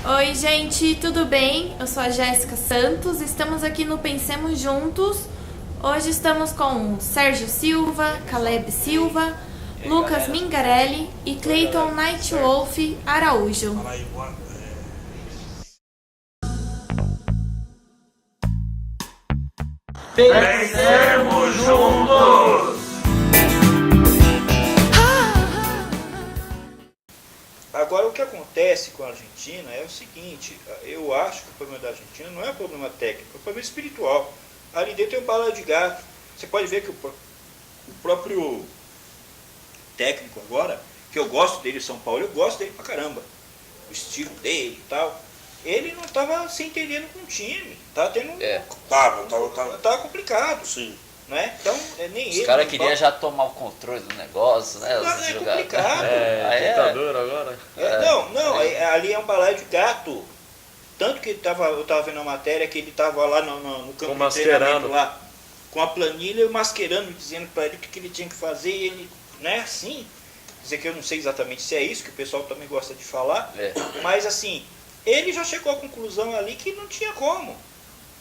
Oi, gente, tudo bem? Eu sou a Jéssica Santos, estamos aqui no Pensemos Juntos. Hoje estamos com Sérgio Silva, Caleb Silva, Lucas Mingarelli e Clayton Nightwolf Araújo. Pensemos juntos! Agora, o que acontece com a Argentina é o seguinte: eu acho que o problema da Argentina não é um problema técnico, é um problema espiritual. Ali dentro tem um bala de gato. Você pode ver que o próprio técnico agora, que eu gosto dele, São Paulo, eu gosto dele pra caramba, o estilo dele e tal, ele não estava se entendendo com o time, tá tendo tava complicado. Sim. Né? Então, nem Os ele. caras queriam já tomar o controle do negócio, né? É complicado. Ditador agora. Ali é um balaio de gato. Tanto que eu tava vendo a matéria que ele tava lá no campo de treinamento lá, com a planilha, masquerando, dizendo para ele o que ele tinha que fazer, e ele, né, assim, dizer que eu não sei exatamente se é isso, que o pessoal também gosta de falar, mas assim, ele já chegou à conclusão ali que não tinha como,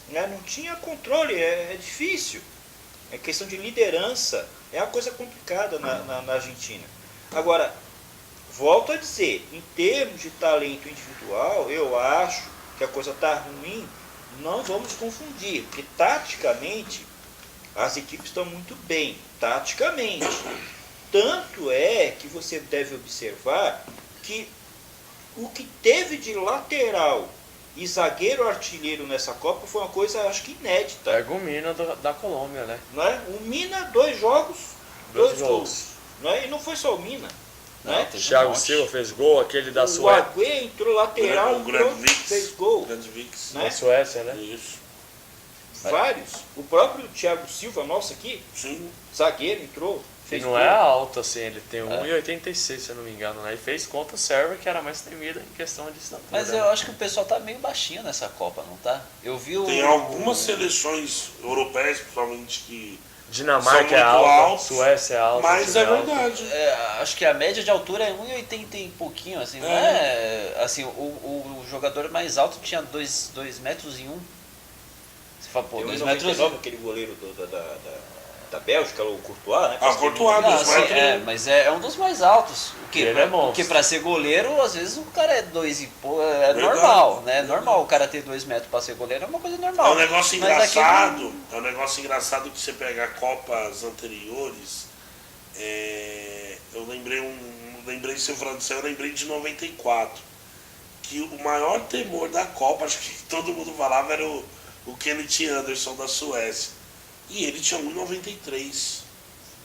né, não tinha controle, é difícil. É questão de liderança, é uma coisa complicada na Argentina. Agora, volto a dizer, em termos de talento individual, eu acho que a coisa está ruim, não vamos confundir, porque taticamente as equipes estão muito bem, taticamente. Tanto é que você deve observar que o que teve de lateral e zagueiro artilheiro nessa Copa foi uma coisa, acho que inédita. Pega o Mina da Colômbia, né? Não é? O Mina, 2 jogos, 2 gols. Não é? E não foi só o Mina. Né? Thiago Silva fez gol, aquele da O Suécia. Agüe entrou lateral, fez gol. Né? Da Suécia, né? Isso. Vários. O próprio Thiago Silva, nosso aqui, Sim. zagueiro, entrou. Ele não é alto assim, ele tem 1,86, se eu não me engano, né? E fez contra o Sérvia, que era mais temida em questão de estatura. Mas eu acho que o pessoal tá meio baixinho nessa Copa, não tá? Eu vi Tem algumas seleções europeias, principalmente, que Dinamarca são é muito alta, altas, Suécia é alta. mas é verdade. acho que a média de altura é 1,80 e pouquinho, assim, não é? Assim, o jogador mais alto tinha 2 metros e 1. Você fala, pô, 2 metros e 1. Aquele goleiro da Bélgica, o Courtois, né? Courtois, Não, 2 assim, metros. mas é um dos mais altos. Ele é monstro. Porque pra ser goleiro, às vezes o cara é 2 e pouco, é Verdade. normal, né? É normal o cara ter 2 metros pra ser goleiro, é uma coisa normal. É um negócio Mas engraçado, que você pega Copas anteriores. Eu lembrei seu francês, eu lembrei de 94. Que o maior temor da Copa, acho que todo mundo falava, era o Kenneth Anderson da Suécia. E ele tinha 1,93.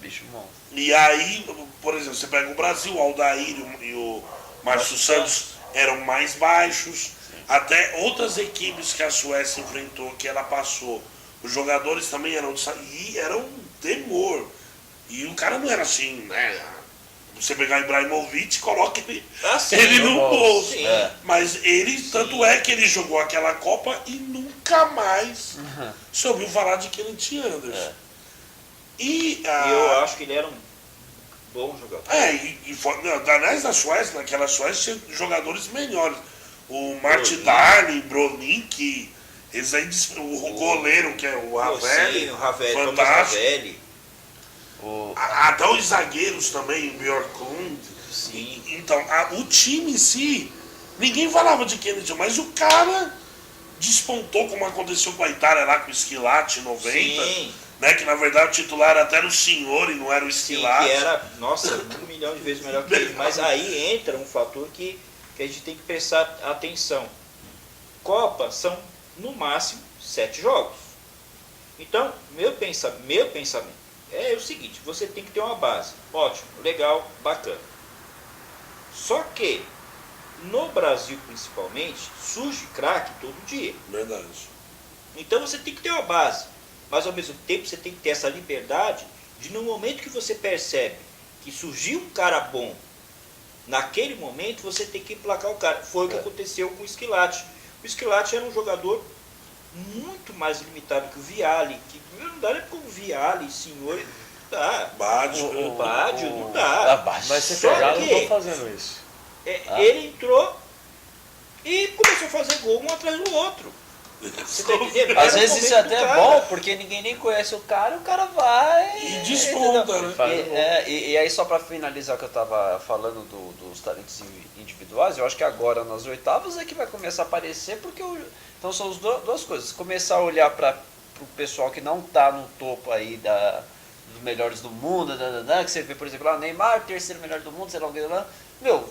Bicho bom. E aí, por exemplo, você pega o Brasil, o Aldair e o Márcio Santos eram mais baixos. Até outras equipes que a Suécia enfrentou, que ela passou, os jogadores também eram um temor. E o cara não era assim, né? Você pegar o Ibrahimovic, coloca ele no bolso. Mas ele, tanto é que ele jogou aquela Copa e nunca mais se ouviu falar de Kenneth Anderson. E eu acho que ele era um bom jogador. Aliás, na Suécia, naquela Suécia, tinha jogadores melhores. O Martin Dahlin, Bronick, o goleiro, que é o Ravelli, fantástico. Até os zagueiros também, o Bjorklund. Sim. Então, o time em si, ninguém falava de Kennedy, mas o cara despontou, como aconteceu com a Itália lá com o Schilacci em 90. Sim. Né, que na verdade o titular era até o Senhor e não era o Schilacci. Que era, nossa, 1 milhão de vezes melhor que ele. Mas aí entra um fator que a gente tem que prestar atenção. Copa são, no máximo, 7 jogos. Então, meu pensamento é o seguinte: você tem que ter uma base. Ótimo, legal, bacana. Só que, no Brasil principalmente, surge craque todo dia. Verdade. Então você tem que ter uma base. Mas ao mesmo tempo você tem que ter essa liberdade de, no momento que você percebe que surgiu um cara bom, naquele momento você tem que emplacar o cara. Foi o que aconteceu com o Schilacci. O Schilacci era um jogador muito mais limitado que o Vialli, que não dá nem como o Vialli, senhor, dá. Baggio, O Baggio não dá. Mas você pegar, não estão fazendo isso. Ele entrou, e começou a fazer gol um atrás do outro. Você tá entendendo? Às Era o vezes isso é momento do até cara. bom, porque ninguém nem conhece o cara vai... E desponta, né? E aí só para finalizar o que eu estava falando dos talentos individuais, eu acho que agora nas oitavas é que vai começar a aparecer, porque então são as duas coisas. Começar a olhar para o pessoal que não está no topo aí dos melhores do mundo, que você vê, por exemplo, lá Neymar, terceiro melhor do mundo, sei lá o que lá. Meu,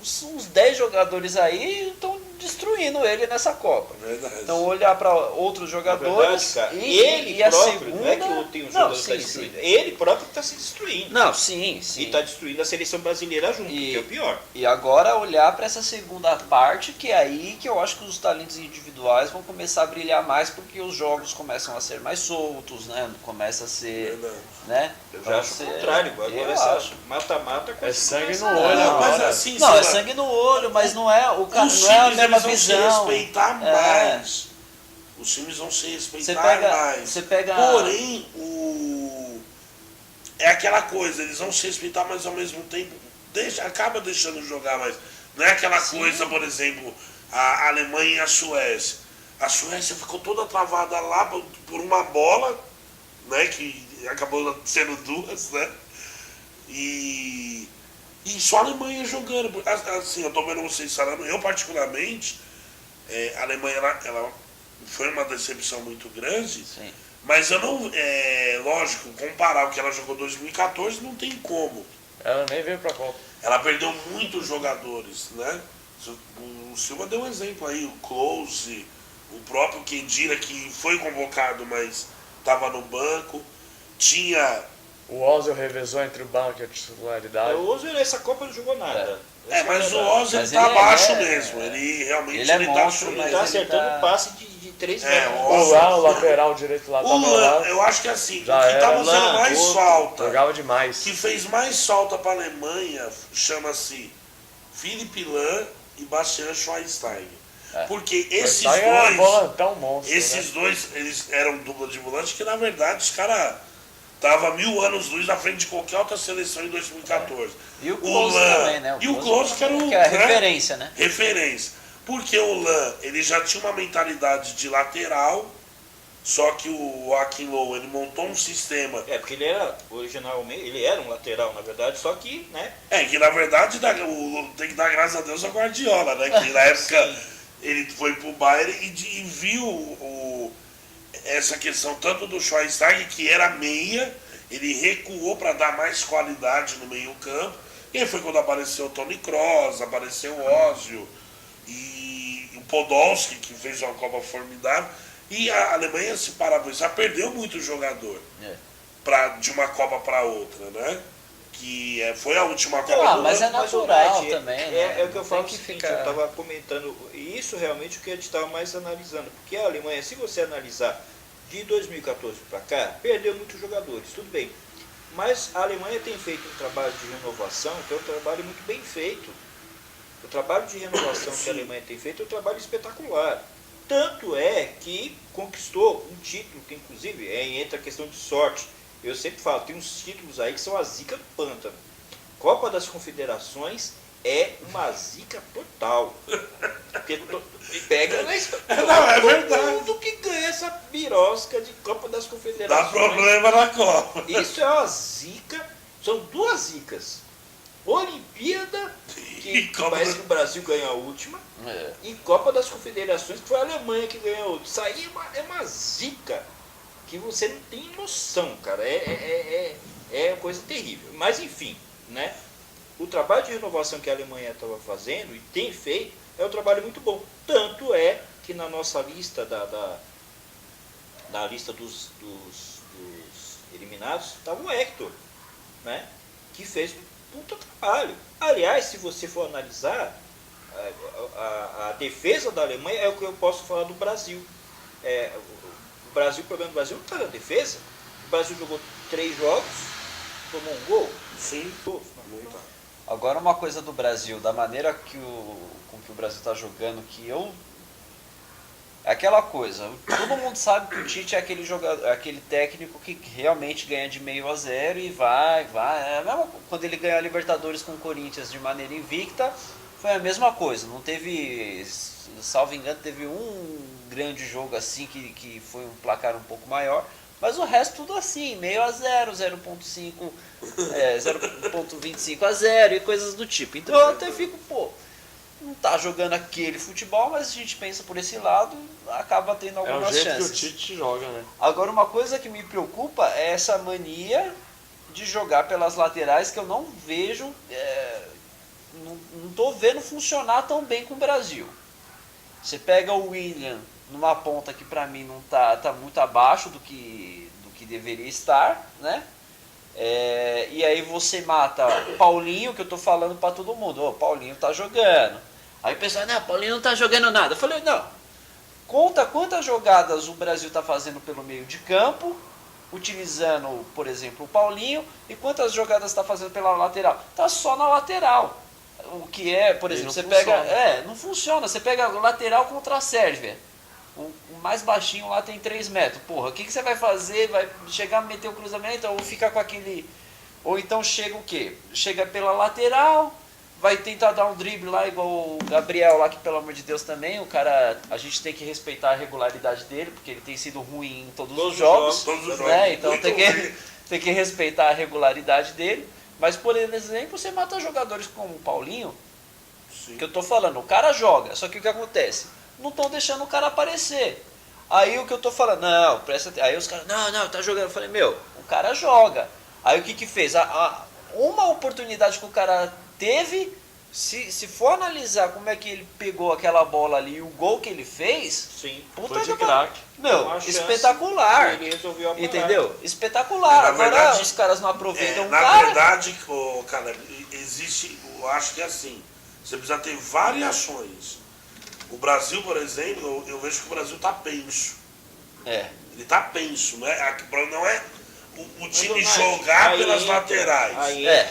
uns 10 jogadores aí estão destruindo ele nessa Copa. Verdade. Então olhar para outros jogadores Verdade, e ele a próprio, segunda... não é que tem um Não, jogador que está sim, destruindo. sim. Ele próprio está se destruindo. Não, sim, E sim. está destruindo a seleção brasileira junto, que é o pior. E agora olhar para essa segunda parte, que é aí que eu acho que os talentos individuais vão começar a brilhar mais, porque os jogos começam a ser mais soltos, né? Começa a ser, Verdade. né? Eu já acho o contrário. Agora eu essa acho. mata-mata É coisa sangue começa no a- olho Não, mas agora. assim, Não, sei é lá, sangue no olho, mas não é o cara, os não é a times mesma eles vão se visão. respeitar É. mais. Os times vão se Você respeitar pega, mais. você pega. Porém, é aquela coisa, eles vão se respeitar, mas ao mesmo tempo acaba deixando jogar mais. Não é aquela coisa, por exemplo, a Alemanha e a Suécia. A Suécia ficou toda travada lá por uma bola, né? Que acabou sendo duas, né? E só a Alemanha jogando. Assim, eu tô vendo vocês falando, eu particularmente, a Alemanha ela foi uma decepção muito grande. Sim. Mas eu não. Lógico, comparar o que ela jogou em 2014 não tem como. Ela nem veio pra Copa. Ela perdeu muitos jogadores, né? O Silva deu um exemplo aí, o Klose, o próprio Kedira, que foi convocado, mas estava no banco. Tinha. O Ozil revezou entre o banco e a titularidade. O Ozil nessa Copa não jogou nada. Mas o Ozil Mas ele tá ele abaixo mesmo. Ele realmente ele é tá monstro, Ele sumindo. tá mas acertando tá- passe de 3 É, metros. O Lan, o lateral direito lá, O tava Lan, lá, eu acho que assim, o que Já tá era. fazendo Lan, mais outro. falta, jogava demais. que fez mais falta para a Alemanha, chama-se Philipp Lahm e Bastian Schweinsteiger. Porque esses Sai era dois, volantão monstro, esses né? dois, eles eram dupla de volante, que na verdade os caras estavam 1000 anos luz na frente de qualquer outra seleção em 2014. E o Klose Lan, também, né? E o Klose que era o que é a né, referência, né? referência. Porque o Lan, ele já tinha uma mentalidade de lateral, só que o Joachim Low, ele montou um sistema. Porque ele era originalmente, ele era um lateral, na verdade, só que, né? Que na verdade tem que dar graças a Deus ao Guardiola, né? Que na época ele foi pro Bayern e viu essa questão tanto do Schweinsteiger, que era meia, ele recuou para dar mais qualidade no meio campo. E aí foi quando apareceu o Toni Kroos, apareceu o Ozil e o Podolski, que fez uma Copa formidável. E a Alemanha, se parar por isso, já perdeu muito jogador de uma Copa para outra, né? Que foi a última Copa do mas é ano. natural Mas, também, é né? o que eu Não falo tem o que seguinte, ficar- eu estava comentando, e isso realmente o que a gente estava mais analisando, porque a Alemanha, se você analisar de 2014 para cá, perdeu muitos jogadores, tudo bem. Mas a Alemanha tem feito um trabalho de renovação, que é um trabalho muito bem feito. O trabalho de renovação que a Alemanha tem feito é um trabalho espetacular. Tanto é que conquistou um título, que inclusive entra a questão de sorte. Eu sempre falo, tem uns títulos aí que são a zica do pântano. Copa das Confederações é uma zica total. Porque pega Não, é verdade. todo mundo que ganha essa birosca de Copa das Dá Confederações. problema na Copa. Isso é uma zica, são duas zicas. Olimpíada, E que Copa parece da- que o Brasil ganhou a última, É. e Copa das Confederações, que foi a Alemanha que ganhou a outra. Isso aí é uma zica que você não tem noção, cara. É uma coisa terrível. Mas enfim, né? O trabalho de renovação que a Alemanha estava fazendo e tem feito é um trabalho muito bom. Tanto é que na nossa lista na lista dos eliminados estava o Hector, né? Que fez um puta trabalho. Aliás, se você for analisar, a defesa da Alemanha é o que eu posso falar do Brasil. O Brasil, o problema do Brasil não está na defesa. O Brasil jogou 3 jogos, tomou um gol. Sim. Pô, Agora uma coisa do Brasil, da maneira com que o Brasil está jogando, aquela coisa, todo mundo sabe que o Tite é aquele jogador, aquele técnico que realmente ganha de 0-0 e vai. É a mesma, quando ele ganhou a Libertadores com o Corinthians de maneira invicta, foi a mesma coisa. Não teve, salvo engano, teve um grande jogo assim que foi um placar um pouco maior. Mas o resto tudo assim, meio a 0, 0.5, 0.25 a 0 e coisas do tipo. Então eu até fico, pô, não tá jogando aquele futebol, mas a gente pensa por esse lado, acaba tendo algumas chances. É o jeito que o Tite joga, né? Agora, uma coisa que me preocupa é essa mania de jogar pelas laterais, que eu não vejo, não tô vendo funcionar tão bem com o Brasil. Você pega o William numa ponta que pra mim não tá muito abaixo do que deveria estar, né? E aí você mata o Paulinho, que eu tô falando pra todo mundo, o Paulinho tá jogando. Aí o pessoal, não, o Paulinho não tá jogando nada. Eu falei, não, conta quantas jogadas o Brasil tá fazendo pelo meio de campo, utilizando, por exemplo, o Paulinho, e quantas jogadas está fazendo pela lateral. Tá só na lateral. O que é, por exemplo, você pega... não funciona. Você pega o lateral contra a Sérvia. O mais baixinho lá tem 3 metros. Porra, o que você vai fazer? Vai chegar a meter o cruzamento ou ficar com aquele... Ou então chega o quê? Chega pela lateral, vai tentar dar um drible lá, igual o Gabriel lá, que pelo amor de Deus também, o cara, a gente tem que respeitar a regularidade dele, porque ele tem sido ruim em todos os jogos, né? Então tem que respeitar a regularidade dele. Mas, por exemplo, você mata jogadores como o Paulinho, que eu tô falando, o cara joga, só que o que acontece? Não estão deixando o cara aparecer. Aí o que eu tô falando, não, presta atenção. Aí os caras, não, tá jogando. Eu falei, meu, o cara joga. Aí o que fez? Uma oportunidade que o cara teve, se for analisar como é que ele pegou aquela bola ali e o gol que ele fez, sim, puta foi de craque. Meu, espetacular. Entendeu? Espetacular. Agora verdade, os caras não aproveitam o cara. Na verdade, cara, existe, eu acho que é assim, você precisa ter variações. O Brasil, por exemplo, eu vejo que o Brasil tá penso. Ele tá penso, não é o time jogar pelas laterais.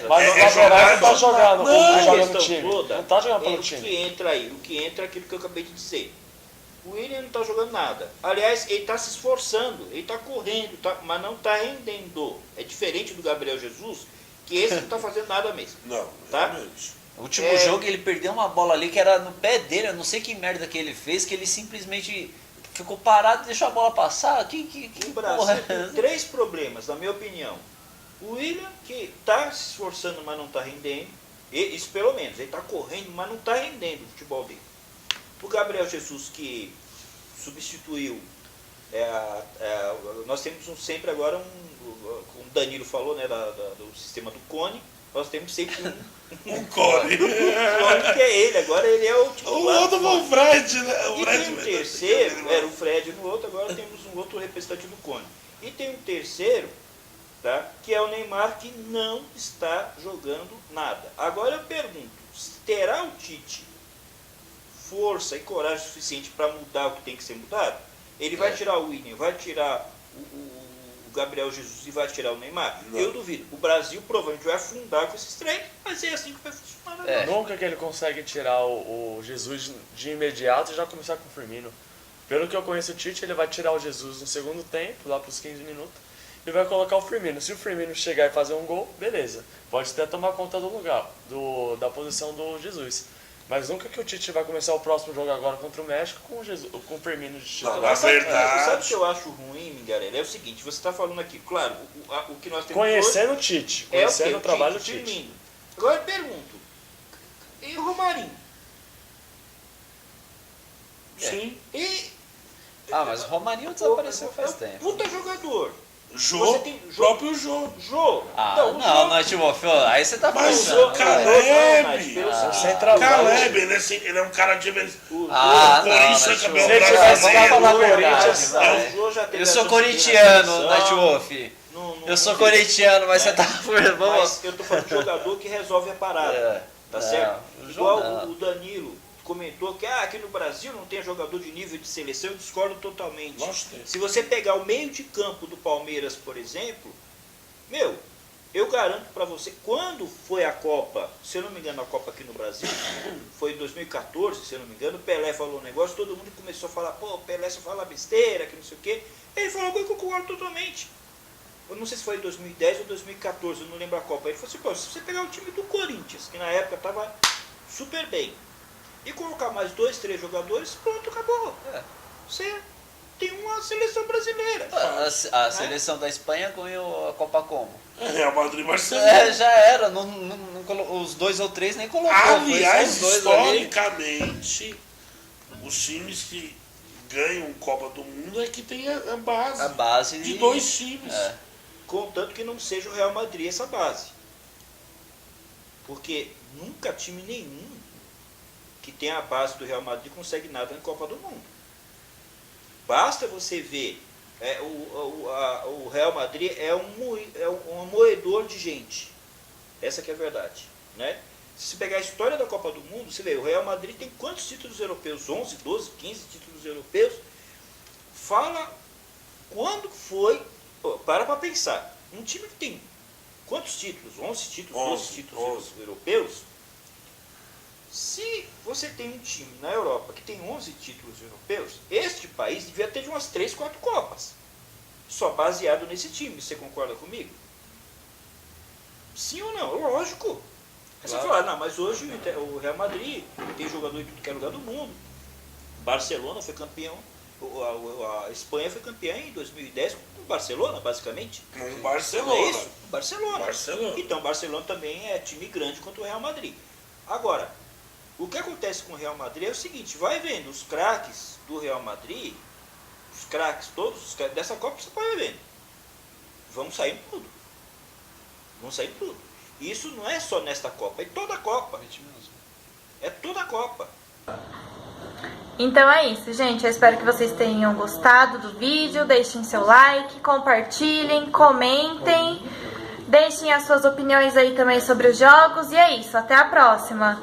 Mas na lateral não tá jogando. Não, no time. Não tá jogando pelo time. O que entra é aquilo que eu acabei de dizer. O William não tá jogando nada. Aliás, ele tá se esforçando, ele tá correndo, mas não tá rendendo. É diferente do Gabriel Jesus, que esse não tá fazendo nada mesmo. Não, tá? realmente. O último jogo ele perdeu uma bola ali que era no pé dele, eu não sei que merda que ele fez, que ele simplesmente ficou parado e deixou a bola passar. O Brasil tem 3 problemas, na minha opinião. O William, que está se esforçando, mas não está rendendo. Isso pelo menos, ele está correndo, mas não está rendendo o futebol dele. O Gabriel Jesus, que substituiu, nós temos sempre agora como o Danilo falou, né, do sistema do Cone, nós temos sempre um Cone. Que é ele, agora ele é o titular. O outro foi o Fred, né? E tem um terceiro, era o Fred no outro, agora temos um outro representante do Cone. E tem um terceiro, tá, que é o Neymar, que não está jogando nada. Agora eu pergunto, terá o Tite força e coragem suficiente para mudar o que tem que ser mudado? Ele vai tirar o William, vai tirar o Gabriel Jesus e vai tirar o Neymar? Não. Eu duvido. O Brasil provavelmente vai afundar com esses 3, mas é assim que vai funcionar. Nunca que ele consegue tirar o Jesus de imediato e já começar com o Firmino. Pelo que eu conheço o Tite, ele vai tirar o Jesus no segundo tempo, lá para os 15 minutos, e vai colocar o Firmino. Se o Firmino chegar e fazer um gol, beleza. Pode até tomar conta do lugar, da posição do Jesus. Mas nunca que o Tite vai começar o próximo jogo agora contra o México com o Firmino de titular. Na verdade... Sabe o que eu acho ruim, Mingarelli? É o seguinte, você está falando aqui, claro, o que nós temos conhecendo o Tite, conhecendo o trabalho do Tite. Firmino. Agora eu pergunto, e o Romarinho? Sim. Mas o Romarinho desapareceu faz tempo. Puta jogador. Próprio Jô. Nightwolf, aí você tá falando. Mas o Caleb, ele é um cara de... Corinthians, campeão brasileiro. Eu sou corintiano, Nightwolf. Eu sou corintiano, mas você tá... Mas eu tô falando de jogador que resolve a parada. Tá certo? Igual o Danilo comentou que aqui no Brasil não tem jogador de nível de seleção, eu discordo totalmente. Se você pegar o meio de campo do Palmeiras, por exemplo, eu garanto para você, quando foi a Copa, se eu não me engano, a Copa aqui no Brasil, foi em 2014, se eu não me engano, o Pelé falou um negócio, todo mundo começou a falar, pô, o Pelé só fala besteira, que não sei o quê. Ele falou algo que eu concordo totalmente. Eu não sei se foi em 2010 ou 2014, eu não lembro a Copa. Ele falou assim, pô, se você pegar o time do Corinthians, que na época estava super bem. E colocar mais 2, 3 jogadores, pronto, acabou. Você tem uma seleção brasileira. A seleção da Espanha ganhou a Copa como? Real Madrid e Barcelona. Já era, os 2 ou 3 nem colocou. Aliás, foi só os 2 ali. historicamente, os times que ganham Copa do Mundo é que tem a base de 2 times. Contanto que não seja o Real Madrid essa base. Porque nunca time nenhum que tem a base do Real Madrid consegue nada em Copa do Mundo. Basta você ver, o Real Madrid é um moedor de gente. Essa que é a verdade. Né? Se você pegar a história da Copa do Mundo, você vê, o Real Madrid tem quantos títulos europeus? 11, 12, 15 títulos europeus. Fala quando foi... Para pensar. Um time que tem quantos títulos? 11 títulos, 12 títulos europeus? Se você tem um time na Europa que tem 11 títulos europeus, este país devia ter de umas 3, 4 Copas. Só baseado nesse time. Você concorda comigo? Sim ou não? Lógico. Aí você fala, não, mas hoje o Real Madrid tem jogador em tudo que é lugar do mundo. Barcelona foi campeão. A Espanha foi campeã em 2010 com o Barcelona, basicamente. Com o Barcelona. É isso? Barcelona. Barcelona. Então, o Barcelona também é time grande quanto o Real Madrid. Agora, o que acontece com o Real Madrid é o seguinte, vai vendo os craques do Real Madrid, os craques, todos os craques dessa Copa, você vai vendo. Vão sair tudo. Vão sair tudo. E isso não é só nesta Copa, é toda a Copa. É toda a Copa. Então é isso, gente. Eu espero que vocês tenham gostado do vídeo. Deixem seu like, compartilhem, comentem. Deixem as suas opiniões aí também sobre os jogos. E é isso, até a próxima.